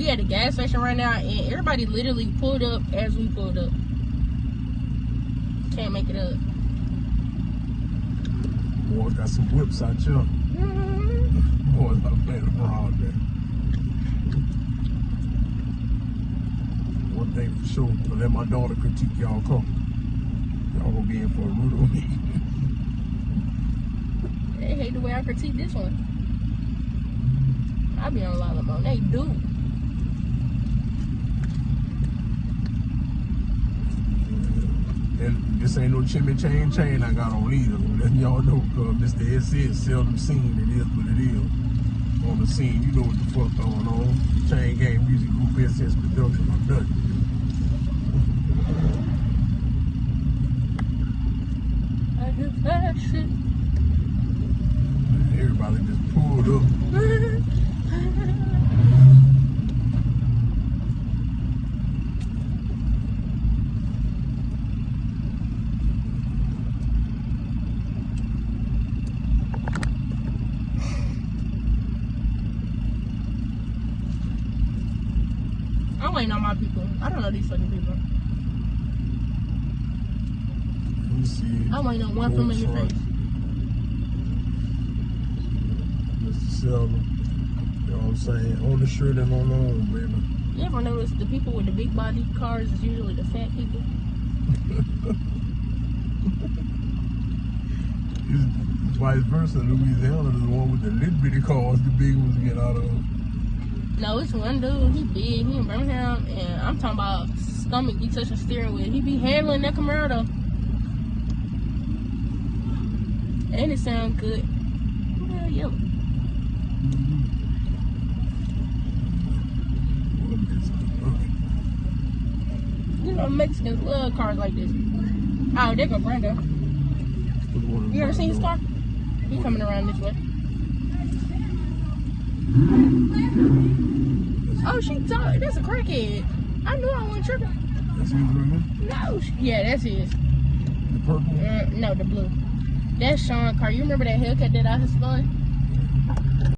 we at the gas station right now, and everybody literally pulled up as we pulled up. Can't make it up. Boy, got some whips out here. Boys, I'm playing abroad there. One thing for sure, to let my daughter critique y'all car. Y'all gonna be in for a root on me. They hate the way I critique this one. I be on a lot of them. They do. And this ain't no chimney chain I got on either. I'm letting y'all know, cause Mr. S is seldom seen. It is what it is. On the scene, you know what the fuck going on. Chain Gang Music Group, SS Production, I'm done. Everybody just pulled up. I'm waiting on my people. I don't know these fucking people. Let me see. I'm waiting on one familiar face. Mr. Selma. You know what I'm saying? On the shirt and on the arm, baby. You ever notice the people with the big body cars is usually the fat people? It's vice versa. Louisiana is the one with the little bitty cars, the big ones get out of. No, it's one dude. He big. He in Birmingham, and I'm talking about stomach be touching steering wheel. He be handling that Camaro though, and it sound good. Yellow. You know Mexicans love cars like this. Oh, there go Brando. You ever seen his car? He coming around this way. Oh, she thought that's a crackhead. I knew I wasn't tripping. That's his right now? No, yeah, that's his. The purple? No, the blue. That's Sean's car. You remember that Hellcat that I was fun?